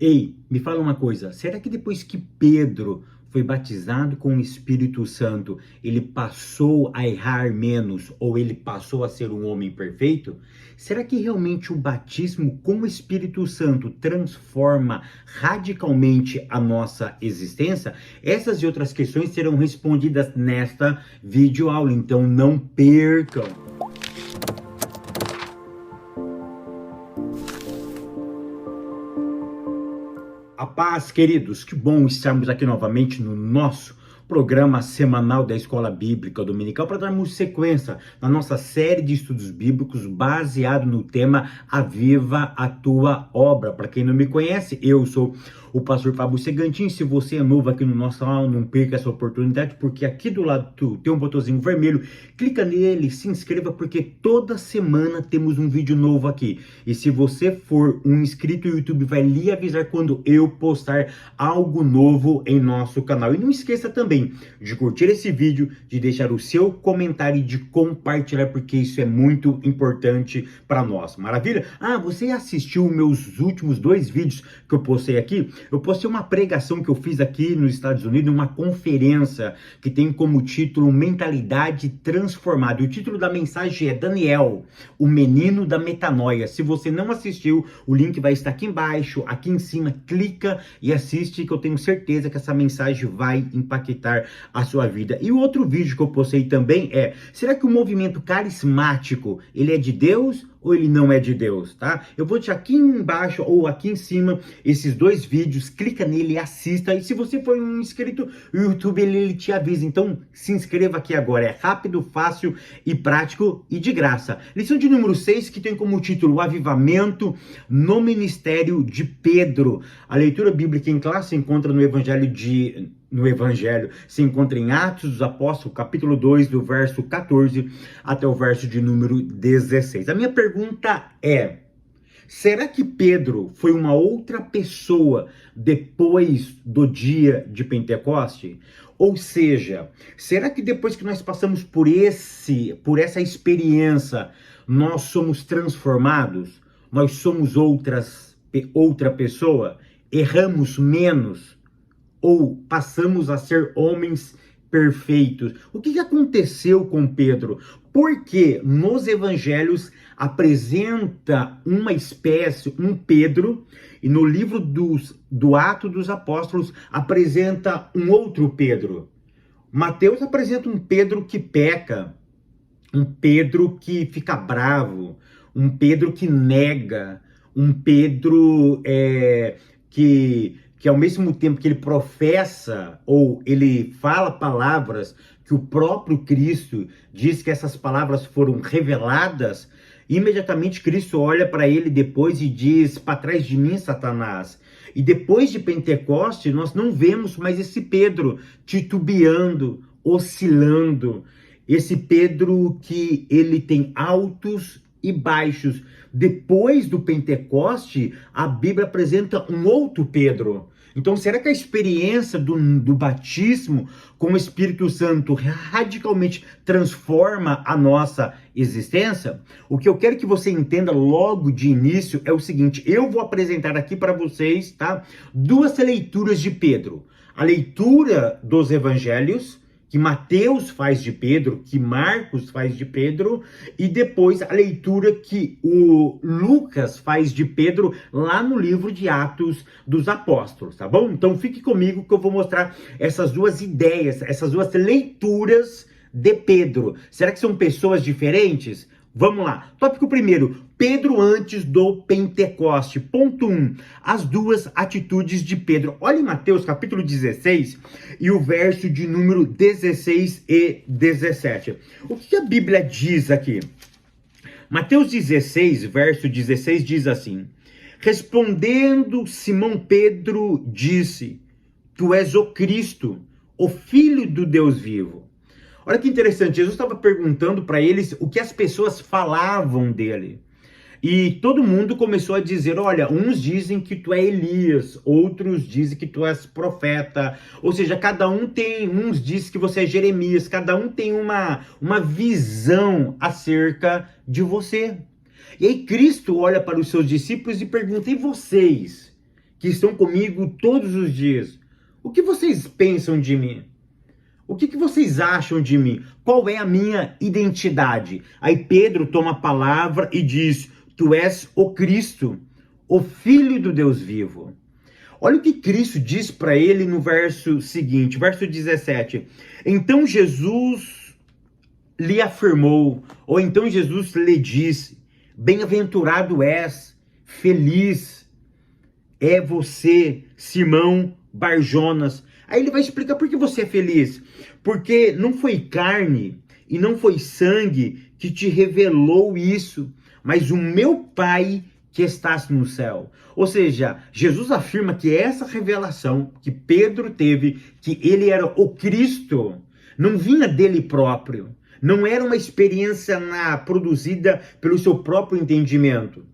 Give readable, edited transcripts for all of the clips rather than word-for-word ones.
Ei, me fala uma coisa, será que depois que Pedro foi batizado com o Espírito Santo, ele passou a errar menos ou ele passou a ser um homem perfeito? Será que realmente o batismo com o Espírito Santo transforma radicalmente a nossa existência? Essas e outras questões serão respondidas nesta videoaula, então não percam! A paz, queridos, que bom estarmos aqui novamente no nosso programa semanal da Escola Bíblica Dominical para darmos sequência na nossa série de estudos bíblicos baseado no tema Aviva a Tua Obra. Para quem não me conhece, eu sou o pastor Fábio Segantin. Se você é novo aqui no nosso canal, não perca essa oportunidade, porque aqui do lado tem um botãozinho vermelho, clica nele, se inscreva, porque toda semana temos um vídeo novo aqui. E se você for um inscrito, o YouTube vai lhe avisar quando eu postar algo novo em nosso canal. E não esqueça também de curtir esse vídeo, de deixar o seu comentário e de compartilhar, porque isso é muito importante para nós. Maravilha? Ah, você assistiu meus últimos 2 vídeos que eu postei aqui? Eu postei uma pregação que eu fiz aqui nos Estados Unidos, uma conferência que tem como título Mentalidade Transformada. E o título da mensagem é Daniel, o menino da metanoia. Se você não assistiu, o link vai estar aqui embaixo, aqui em cima. Clica e assiste, que eu tenho certeza que essa mensagem vai impactar a sua vida. E o outro vídeo que eu postei também é: será que o movimento carismático, ele é de Deus ou ele não é de Deus, tá? Eu vou deixar aqui embaixo ou aqui em cima esses 2 vídeos, clica nele e assista. E se você for um inscrito, o YouTube ele te avisa. Então se inscreva aqui agora, é rápido, fácil e prático e de graça. Lição de número 6, que tem como título Avivamento no Ministério de Pedro. A leitura bíblica em classe se encontra no Evangelho, se encontra em Atos dos Apóstolos, capítulo 2, do verso 14 até o verso de número 16. A minha pergunta é: será que Pedro foi uma outra pessoa depois do dia de Pentecoste? Ou seja, será que depois que nós passamos por essa experiência, nós somos transformados? Nós somos outra pessoa? Erramos menos? Ou passamos a ser homens perfeitos? O que aconteceu com Pedro? Porque nos evangelhos apresenta uma espécie, um Pedro, e no livro do Ato dos Apóstolos apresenta um outro Pedro. Mateus apresenta um Pedro que peca, um Pedro que fica bravo, um Pedro que nega, um Pedro que ao mesmo tempo que ele professa ou ele fala palavras que o próprio Cristo diz que essas palavras foram reveladas, imediatamente Cristo olha para ele depois e diz: para trás de mim, Satanás. E depois de Pentecoste, nós não vemos mais esse Pedro titubeando, oscilando, esse Pedro que ele tem altos e baixos. Depois do Pentecoste, a Bíblia apresenta um outro Pedro. Então, será que a experiência do batismo com o Espírito Santo radicalmente transforma a nossa existência? O que eu quero que você entenda logo de início é o seguinte: eu vou apresentar aqui para vocês, tá, 2 leituras de Pedro. A leitura dos evangelhos, que Mateus faz de Pedro, que Marcos faz de Pedro, e depois a leitura que o Lucas faz de Pedro lá no livro de Atos dos Apóstolos, tá bom? Então fique comigo que eu vou mostrar essas 2 ideias, essas 2 leituras de Pedro. Será que são pessoas diferentes? Vamos lá. Tópico 1, Pedro antes do Pentecoste. Ponto 1, as 2 atitudes de Pedro. Olha em Mateus capítulo 16 e o verso de número 16 e 17. O que a Bíblia diz aqui? Mateus 16, verso 16 diz assim: respondendo Simão Pedro disse: tu és o Cristo, o Filho do Deus vivo. Olha que interessante, Jesus estava perguntando para eles o que as pessoas falavam dele. E todo mundo começou a dizer: olha, uns dizem que tu é Elias, outros dizem que tu és profeta. Ou seja, uns dizem que você é Jeremias, cada um tem uma visão acerca de você. E aí Cristo olha para os seus discípulos e pergunta: e vocês? que estão comigo todos os dias, o que vocês pensam de mim? O que vocês acham de mim? Qual é a minha identidade? Aí Pedro toma a palavra e diz: tu és o Cristo, o Filho do Deus vivo. Olha o que Cristo diz para ele no verso seguinte, verso 17. Então Jesus lhe afirmou, ou então Jesus lhe disse: bem-aventurado és, feliz é você, Simão Barjonas. Aí ele vai explicar por que você é feliz. Porque não foi carne e não foi sangue que te revelou isso, mas o meu Pai que estás no céu. Ou seja, Jesus afirma que essa revelação que Pedro teve, que ele era o Cristo, não vinha dele próprio. Não era uma experiência produzida pelo seu próprio entendimento,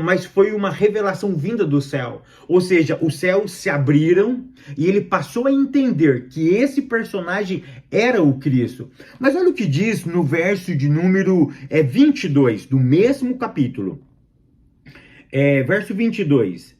mas foi uma revelação vinda do céu. Ou seja, os céus se abriram e ele passou a entender que esse personagem era o Cristo. Mas olha o que diz no verso de número 22, do mesmo capítulo. Verso 22.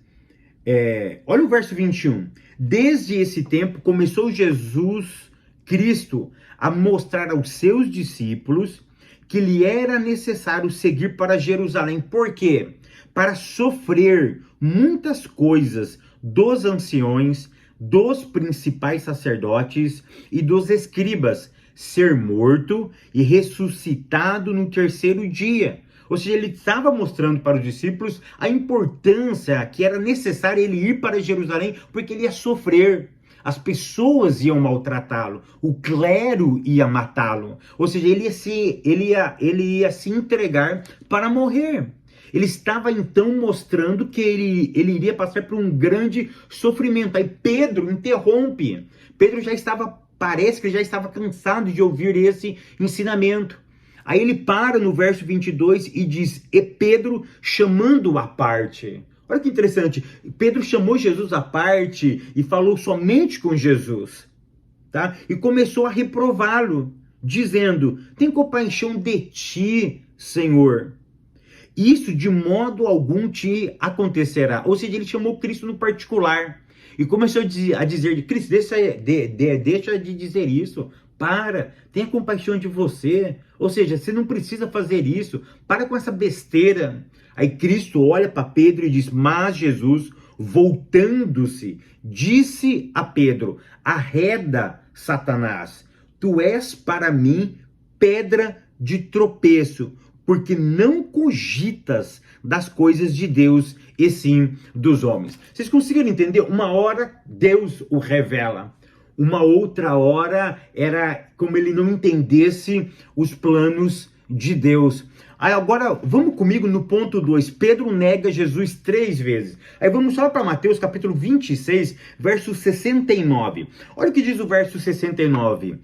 Olha o verso 21. Desde esse tempo começou Jesus Cristo a mostrar aos seus discípulos que lhe era necessário seguir para Jerusalém. Por quê? Para sofrer muitas coisas dos anciões, dos principais sacerdotes e dos escribas, ser morto e ressuscitado no terceiro dia. Ou seja, ele estava mostrando para os discípulos a importância que era necessário ele ir para Jerusalém, porque ele ia sofrer. As pessoas iam maltratá-lo, o clero ia matá-lo, ou seja, ele ia se entregar para morrer. Ele estava então mostrando que ele iria passar por um grande sofrimento. Aí Pedro interrompe. Pedro parece que já estava cansado de ouvir esse ensinamento. Aí ele para no verso 22 e diz: e Pedro chamando-o à parte. Olha que interessante, Pedro chamou Jesus à parte e falou somente com Jesus, tá? E começou a reprová-lo, dizendo: tem compaixão de ti, Senhor. Isso de modo algum te acontecerá. Ou seja, ele chamou Cristo no particular e começou a dizer: Cristo, deixa de dizer isso. Tenha compaixão de você. Ou seja, você não precisa fazer isso. Para com essa besteira. Aí Cristo olha para Pedro e diz: mas Jesus, voltando-se, disse a Pedro: arreda, Satanás, tu és para mim pedra de tropeço, porque não cogitas das coisas de Deus, e sim dos homens. Vocês conseguiram entender? Uma hora Deus o revela. Uma outra hora era como ele não entendesse os planos de Deus. Aí agora vamos comigo no ponto 2. Pedro nega Jesus 3 vezes. Aí vamos só para Mateus capítulo 26, verso 69. Olha o que diz o verso 69.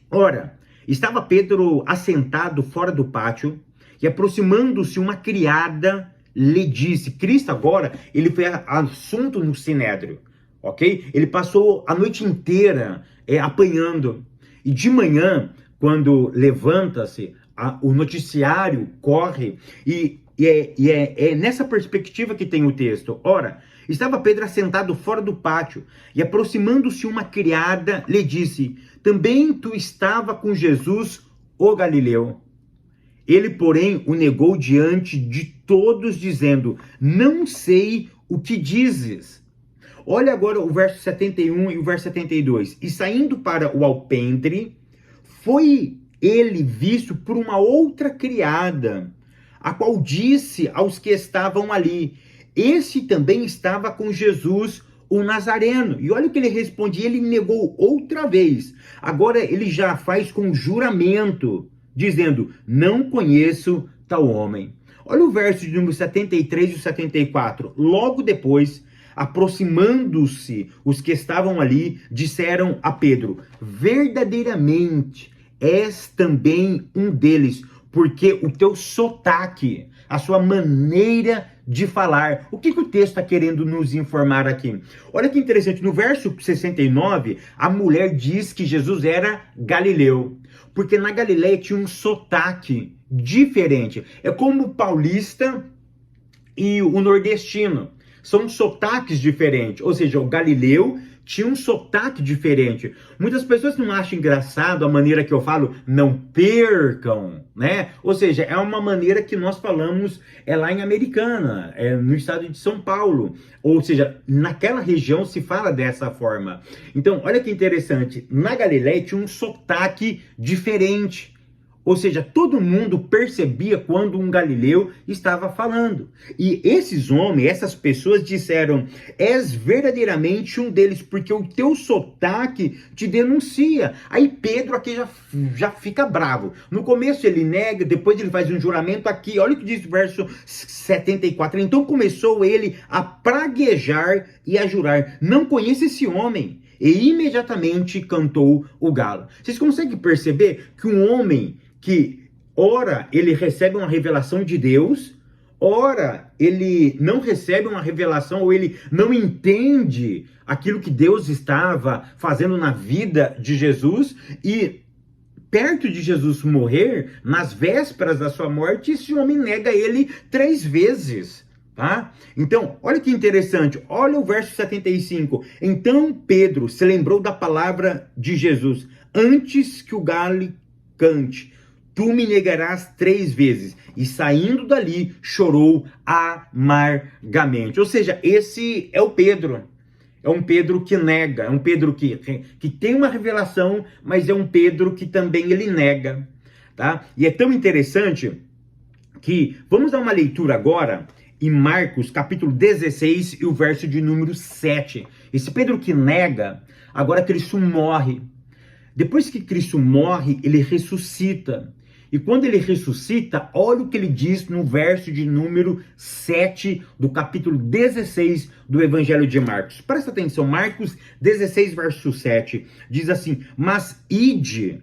Ora, estava Pedro assentado fora do pátio e aproximando-se uma criada lhe disse. Cristo agora, ele foi assunto no Sinédrio. Ok? Ele passou a noite inteira apanhando. E de manhã, quando levanta-se, o noticiário corre. E é nessa perspectiva que tem o texto. Ora, estava Pedro assentado fora do pátio. E aproximando-se uma criada, lhe disse: também tu estava com Jesus, o Galileu. Ele, porém, o negou diante de todos, dizendo: não sei o que dizes. Olha agora o verso 71 e o verso 72. E saindo para o alpendre, foi ele visto por uma outra criada, a qual disse aos que estavam ali: esse também estava com Jesus, o Nazareno. E olha o que ele responde, ele negou outra vez. Agora ele já faz com juramento, dizendo: não conheço tal homem. Olha o verso de número 73 e 74. Logo depois, aproximando-se os que estavam ali, disseram a Pedro: verdadeiramente és também um deles, porque o teu sotaque, a sua maneira de falar. O que o texto está querendo nos informar aqui? Olha que interessante, no verso 69, a mulher diz que Jesus era galileu, porque na Galileia tinha um sotaque diferente. É como o paulista e o nordestino. são sotaques diferentes. Ou seja, o galileu tinha um sotaque diferente. Muitas pessoas não acham engraçado a maneira que eu falo, não percam, né? Ou seja, é uma maneira que nós falamos lá em Americana, no estado de São Paulo. Ou seja, naquela região se fala dessa forma. Então, olha que interessante, na Galileia tinha um sotaque diferente. Ou seja, todo mundo percebia quando um galileu estava falando. E esses homens, essas pessoas disseram, és verdadeiramente um deles, porque o teu sotaque te denuncia. Aí Pedro aqui já fica bravo. No começo ele nega, depois ele faz um juramento aqui. Olha o que diz o verso 74. Então começou ele a praguejar e a jurar, não conheço esse homem. E imediatamente cantou o galo. Vocês conseguem perceber que um homem que, ora, ele recebe uma revelação de Deus, ora, ele não recebe uma revelação, ou ele não entende aquilo que Deus estava fazendo na vida de Jesus, e perto de Jesus morrer, nas vésperas da sua morte, esse homem nega ele 3 vezes. Tá? Então, olha que interessante, olha o verso 75. Então Pedro se lembrou da palavra de Jesus, antes que o galo cante, tu me negarás 3 vezes. E saindo dali, chorou amargamente. Ou seja, esse é o Pedro. É um Pedro que nega, é um Pedro que tem uma revelação, mas é um Pedro que também ele nega. Tá? E é tão interessante que, vamos dar uma leitura agora em Marcos, capítulo 16, e o verso de número 7. Esse Pedro que nega, agora Cristo morre. Depois que Cristo morre, ele ressuscita. E quando ele ressuscita, olha o que ele diz no verso de número 7 do capítulo 16 do Evangelho de Marcos. Presta atenção, Marcos 16, verso 7, diz assim, mas ide.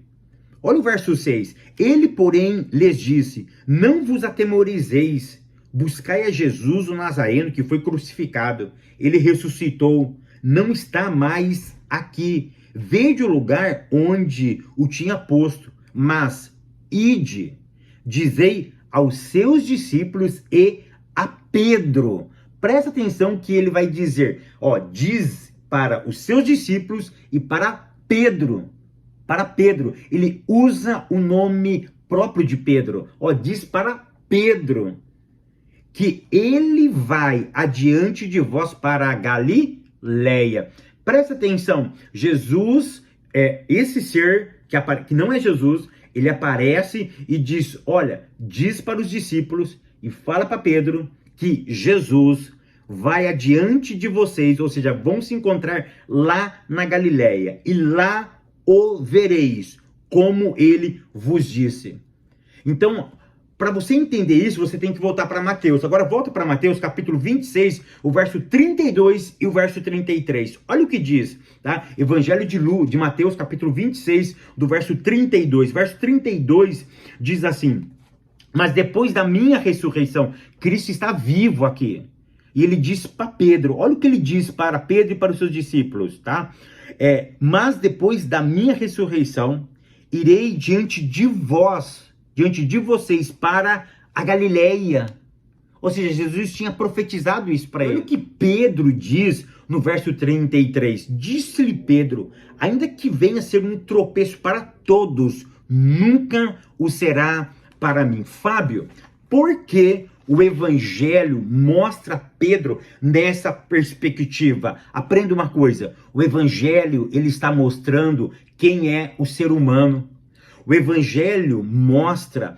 Olha o verso 6. Ele, porém, lhes disse, não vos atemorizeis, buscai a Jesus o Nazareno, que foi crucificado. Ele ressuscitou, não está mais aqui. Vede o lugar onde o tinha posto, mas ide, dizei aos seus discípulos e a Pedro. Presta atenção que ele vai dizer, diz para os seus discípulos e para Pedro. Para Pedro, ele usa o nome próprio de Pedro. Diz para Pedro que ele vai adiante de vós para a Galileia. Presta atenção, Jesus, esse ser que não é Jesus, ele aparece e diz, olha, diz para os discípulos e fala para Pedro que Jesus vai adiante de vocês, ou seja, vão se encontrar lá na Galileia e lá o vereis, como ele vos disse. Então, para você entender isso, você tem que voltar para Mateus. Agora volta para Mateus, capítulo 26, o verso 32 e o verso 33. Olha o que diz, tá? Evangelho de Mateus, capítulo 26, do verso 32. Verso 32 diz assim, mas depois da minha ressurreição, Cristo está vivo aqui. E ele diz para Pedro, olha o que ele diz para Pedro e para os seus discípulos, tá? Mas depois da minha ressurreição, irei diante de vocês para a Galileia. Ou seja, Jesus tinha profetizado isso para ele. Olha o que Pedro diz no verso 33. Disse-lhe Pedro, ainda que venha a ser um tropeço para todos, nunca o será para mim. Fábio, por que o Evangelho mostra Pedro nessa perspectiva? Aprenda uma coisa, o Evangelho ele está mostrando quem é o ser humano. O Evangelho mostra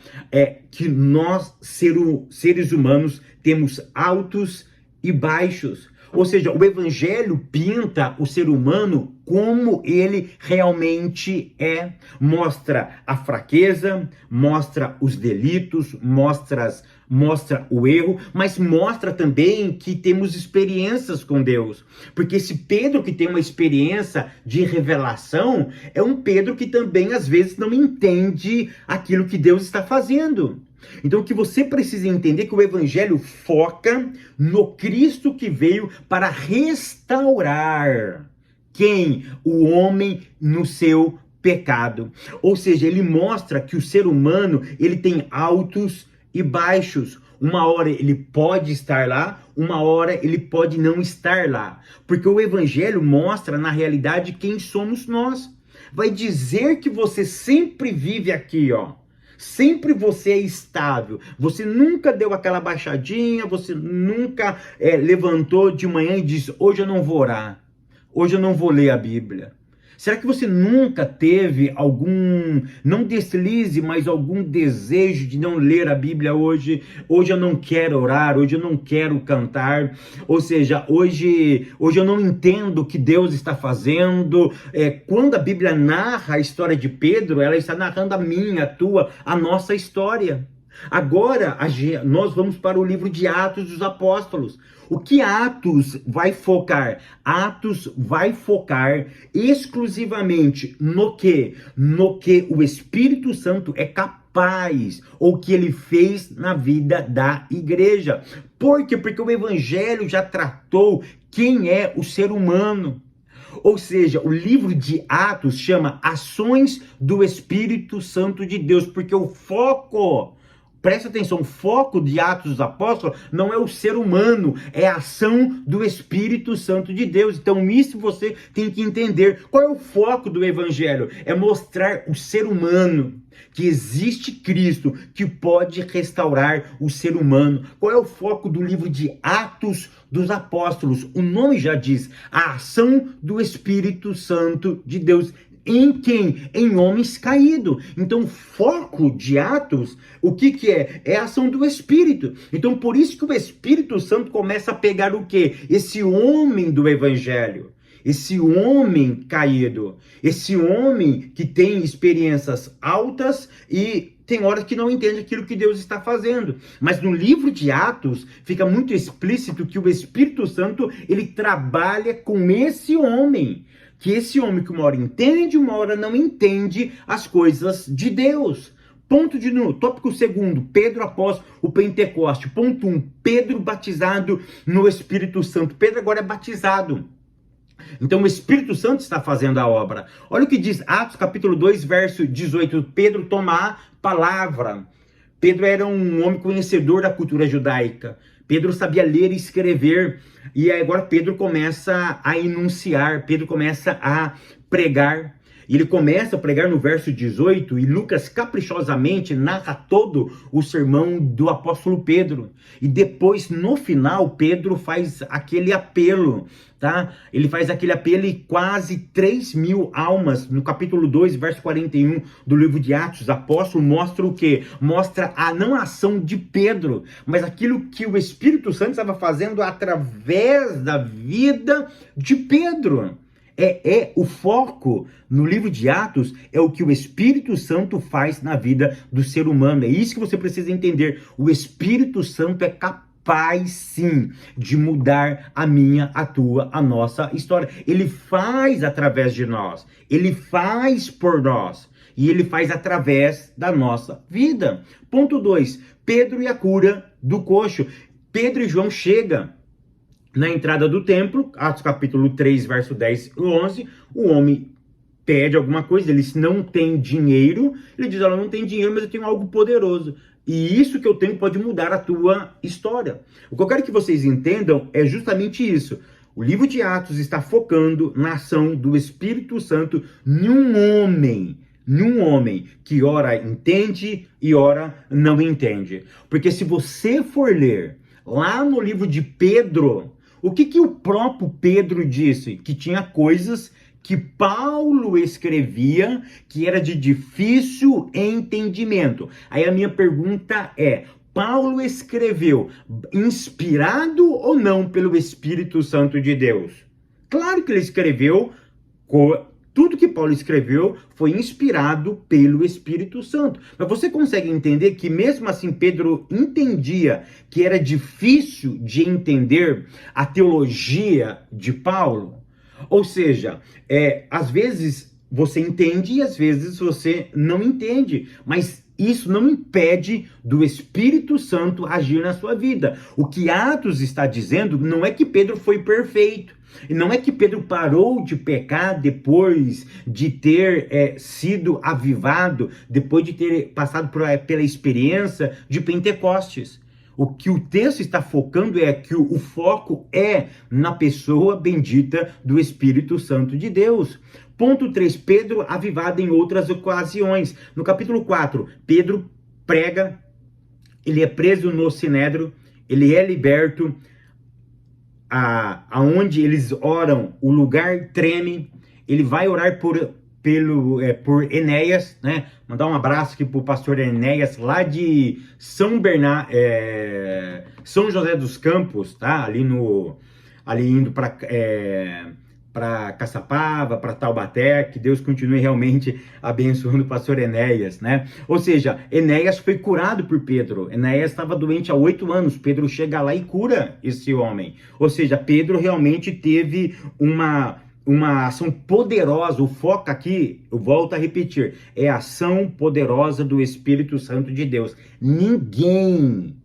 que nós, seres humanos, temos altos e baixos. Ou seja, o Evangelho pinta o ser humano como ele realmente é. Mostra a fraqueza, mostra os delitos, mostra o erro, mas mostra também que temos experiências com Deus. Porque esse Pedro que tem uma experiência de revelação é um Pedro que também às vezes não entende aquilo que Deus está fazendo. Então o que você precisa entender é que o Evangelho foca no Cristo que veio para restaurar quem? O homem no seu pecado. Ou seja, ele mostra que o ser humano ele tem altos e baixos. Uma hora ele pode estar lá, uma hora ele pode não estar lá, porque o evangelho mostra na realidade quem somos nós. Vai dizer que você sempre vive aqui, ó. Sempre você é estável, você nunca deu aquela baixadinha, você nunca levantou de manhã e disse, hoje eu não vou orar, hoje eu não vou ler a Bíblia. Será que você nunca teve algum, não deslize, mas algum desejo de não ler a Bíblia hoje? Hoje eu não quero orar, hoje eu não quero cantar, ou seja, hoje eu não entendo o que Deus está fazendo. Quando a Bíblia narra a história de Pedro, ela está narrando a minha, a tua, a nossa história. Agora, nós vamos para o livro de Atos dos Apóstolos. O que Atos vai focar? Atos vai focar exclusivamente no que? No que o Espírito Santo é capaz, ou que ele fez na vida da igreja. Por quê? Porque o Evangelho já tratou quem é o ser humano. Ou seja, o livro de Atos chama Ações do Espírito Santo de Deus, porque o foco... Presta atenção, o foco de Atos dos Apóstolos não é o ser humano, é a ação do Espírito Santo de Deus. Então isso você tem que entender. Qual é o foco do Evangelho? É mostrar o ser humano, que existe Cristo, que pode restaurar o ser humano. Qual é o foco do livro de Atos dos Apóstolos? O nome já diz, a ação do Espírito Santo de Deus. Em quem? Em homens caídos. Então, o foco de Atos, o que é? É a ação do Espírito. Então, por isso que o Espírito Santo começa a pegar o quê? Esse homem do Evangelho. Esse homem caído. Esse homem que tem experiências altas e tem horas que não entende aquilo que Deus está fazendo. Mas no livro de Atos, fica muito explícito que o Espírito Santo, ele trabalha com esse homem. Que esse homem que uma hora entende, uma hora não entende as coisas de Deus. Tópico 2, Pedro após o Pentecoste. Ponto 1, Pedro batizado no Espírito Santo. Pedro agora é batizado. Então o Espírito Santo está fazendo a obra. Olha o que diz Atos capítulo 2, verso 18. Pedro toma a palavra. Pedro era um homem conhecedor da cultura judaica. Pedro sabia ler e escrever, e agora Pedro começa a enunciar, Pedro começa a pregar. E ele começa a pregar no verso 18, e Lucas caprichosamente narra todo o sermão do apóstolo Pedro. E depois, no final, Pedro faz aquele apelo, tá? Ele faz aquele apelo e quase 3.000 almas, no capítulo 2, verso 41 do livro de Atos, apóstolo, mostra o quê? Mostra não a ação de Pedro, mas aquilo que o Espírito Santo estava fazendo através da vida de Pedro. O foco no livro de Atos é o que o Espírito Santo faz na vida do ser humano. É isso que você precisa entender. O Espírito Santo é capaz, sim, de mudar a minha, a tua, a nossa história. Ele faz através de nós. Ele faz por nós. E ele faz através da nossa vida. Ponto 2. Pedro e a cura do coxo. Pedro e João chegam na entrada do templo, Atos capítulo 3, verso 10 e 11, o homem pede alguma coisa, ele não tem dinheiro, ele diz, ela não tem dinheiro, mas eu tenho algo poderoso. E isso que eu tenho pode mudar a tua história. O que eu quero que vocês entendam é justamente isso. O livro de Atos está focando na ação do Espírito Santo num homem que ora entende e ora não entende. Porque se você for ler lá no livro de Pedro, o que o próprio Pedro disse? Que tinha coisas que Paulo escrevia que era de difícil entendimento. Aí a minha pergunta é, Paulo escreveu inspirado ou não pelo Espírito Santo de Deus? Claro que ele escreveu, tudo que Paulo escreveu foi inspirado pelo Espírito Santo. Mas você consegue entender que mesmo assim Pedro entendia que era difícil de entender a teologia de Paulo? Ou seja, às vezes você entende e às vezes você não entende, mas isso não impede do Espírito Santo agir na sua vida. O que Atos está dizendo não é que Pedro foi perfeito. E não é que Pedro parou de pecar depois de ter sido avivado, depois de ter passado pela experiência de Pentecostes. O que o texto está focando é que o foco é na pessoa bendita do Espírito Santo de Deus. Ponto 3, Pedro avivado em outras ocasiões. No capítulo 4, Pedro prega, ele é preso no Sinédrio, ele é liberto, aonde eles oram, o lugar treme, ele vai orar por Enéas, né? Mandar um abraço aqui pro pastor Enéas, lá de São José dos Campos, tá? Ali indo para Caçapava, para Taubaté, que Deus continue realmente abençoando o pastor Enéas, né? Ou seja, Enéas foi curado por Pedro. Enéas estava doente há 8 anos. Pedro chega lá e cura esse homem. Ou seja, Pedro realmente teve uma ação poderosa. O foco aqui, eu volto a repetir, é a ação poderosa do Espírito Santo de Deus. Ninguém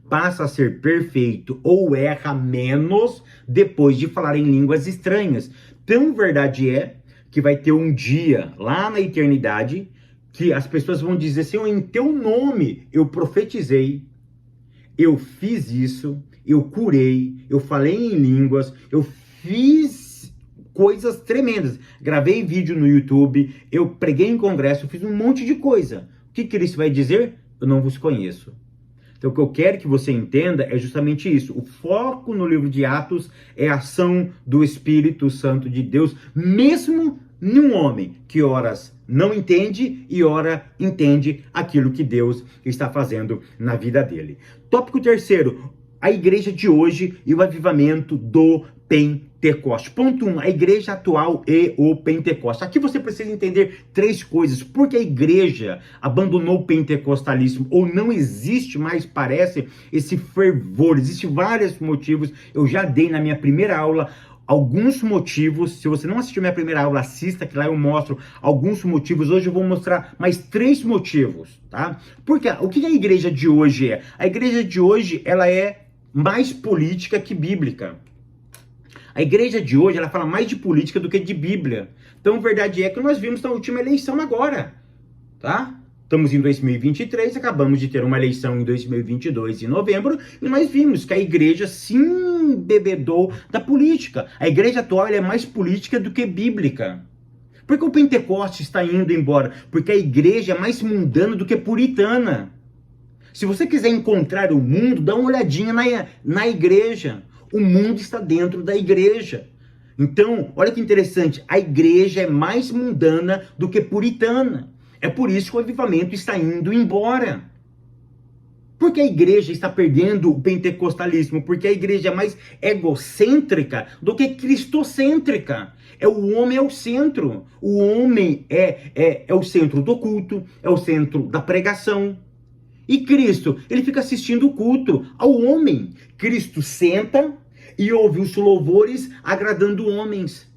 passa a ser perfeito ou erra menos depois de falar em línguas estranhas. Tão verdade é que vai ter um dia lá na eternidade que as pessoas vão dizer: Senhor, em teu nome eu profetizei, eu fiz isso, eu curei, eu falei em línguas, eu fiz coisas tremendas, gravei vídeo no YouTube, eu preguei em congresso, eu fiz um monte de coisa. O que Cristo vai dizer? Eu não vos conheço. Então, o que eu quero que você entenda é justamente isso. O foco no livro de Atos é a ação do Espírito Santo de Deus, mesmo num homem que horas não entende e ora entende aquilo que Deus está fazendo na vida dele. Tópico 3, a igreja de hoje e o avivamento do Pentecoste. Ponto 1, a igreja atual e o Pentecoste. Aqui você precisa entender 3 coisas. Porque a igreja abandonou o pentecostalismo ou não existe mais, parece, esse fervor. Existem vários motivos. Eu já dei na minha primeira aula alguns motivos. Se você não assistiu minha primeira aula, assista, que lá eu mostro alguns motivos. Hoje eu vou mostrar mais 3 motivos, tá? Porque o que a igreja de hoje é? A igreja de hoje, ela é mais política que bíblica. A igreja de hoje, ela fala mais de política do que de Bíblia. Então, a verdade é que nós vimos na última eleição agora, tá? Estamos em 2023, acabamos de ter uma eleição em 2022, em novembro, e nós vimos que a igreja se embebedou da política. A igreja atual é mais política do que bíblica. Por que o Pentecoste está indo embora? Porque a igreja é mais mundana do que puritana. Se você quiser encontrar o mundo, dá uma olhadinha na igreja. O mundo está dentro da igreja. Então, olha que interessante, a igreja é mais mundana do que puritana. É por isso que o avivamento está indo embora. Porque a igreja está perdendo o pentecostalismo? Porque a igreja é mais egocêntrica do que cristocêntrica. O homem é o centro. O homem é o centro do culto, é o centro da pregação. E Cristo, ele fica assistindo o culto ao homem. Cristo senta e ouve os louvores agradando homens.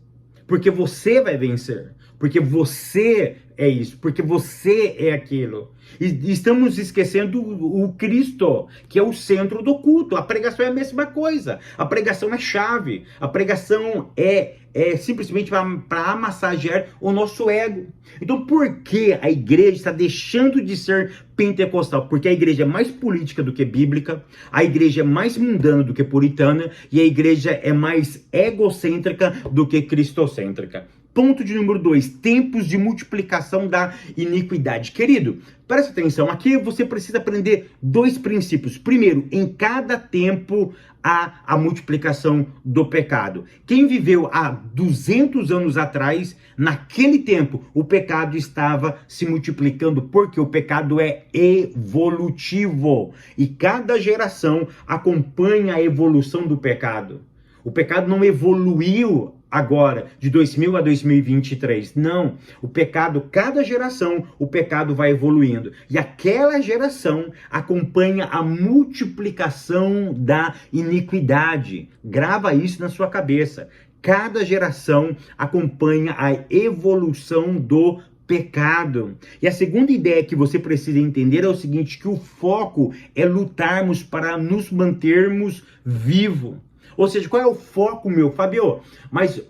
Porque você vai vencer. Porque você é isso. Porque você é aquilo. E estamos esquecendo o Cristo, que é o centro do culto. A pregação é a mesma coisa. A pregação é chave. A pregação é simplesmente para amassagear o nosso ego. Então, por que a igreja está deixando de ser pentecostal? Porque a igreja é mais política do que bíblica, a igreja é mais mundana do que puritana e a igreja é mais egocêntrica do que cristocêntrica. Ponto de número 2, tempos de multiplicação da iniquidade. Querido, presta atenção, aqui você precisa aprender 2 princípios. Primeiro, em cada tempo há a multiplicação do pecado. Quem viveu há 200 anos atrás, naquele tempo, o pecado estava se multiplicando, porque o pecado é evolutivo. E cada geração acompanha a evolução do pecado. O pecado não evoluiu agora, de 2000 a 2023. Não, o pecado, cada geração, o pecado vai evoluindo. E aquela geração acompanha a multiplicação da iniquidade. Grava isso na sua cabeça. Cada geração acompanha a evolução do pecado. E a segunda ideia que você precisa entender é o seguinte, que o foco é lutarmos para nos mantermos vivos. Ou seja, qual é o foco meu, Fabio? Mas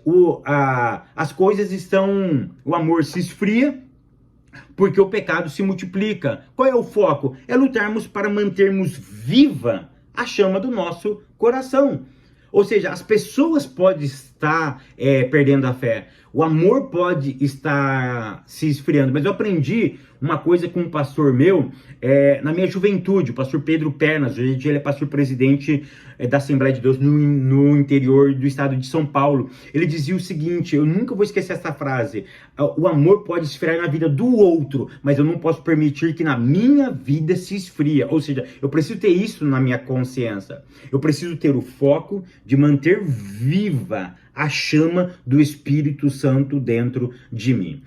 as coisas estão, o amor se esfria, porque o pecado se multiplica. Qual é o foco? É lutarmos para mantermos viva a chama do nosso coração. Ou seja, as pessoas podem estar perdendo a fé, o amor pode estar se esfriando, mas eu aprendi uma coisa com um pastor meu na minha juventude, o pastor Pedro Pernas. Hoje em dia ele é pastor presidente da Assembleia de Deus no interior do estado de São Paulo. Ele dizia o seguinte, eu nunca vou esquecer essa frase: o amor pode esfriar na vida do outro, mas eu não posso permitir que na minha vida se esfria. Ou seja, eu preciso ter isso na minha consciência. Eu preciso ter o foco de manter viva a chama do Espírito Santo dentro de mim.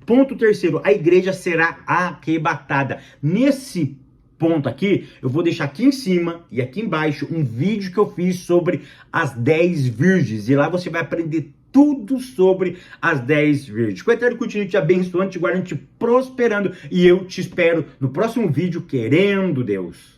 Ponto terceiro, a igreja será arrebatada. Nesse ponto aqui, eu vou deixar aqui em cima e aqui embaixo um vídeo que eu fiz sobre as 10 virgens. E lá você vai aprender tudo sobre as 10 virgens. Que o Eterno continue te abençoando, te guardando, te prosperando. E eu te espero no próximo vídeo, querendo Deus.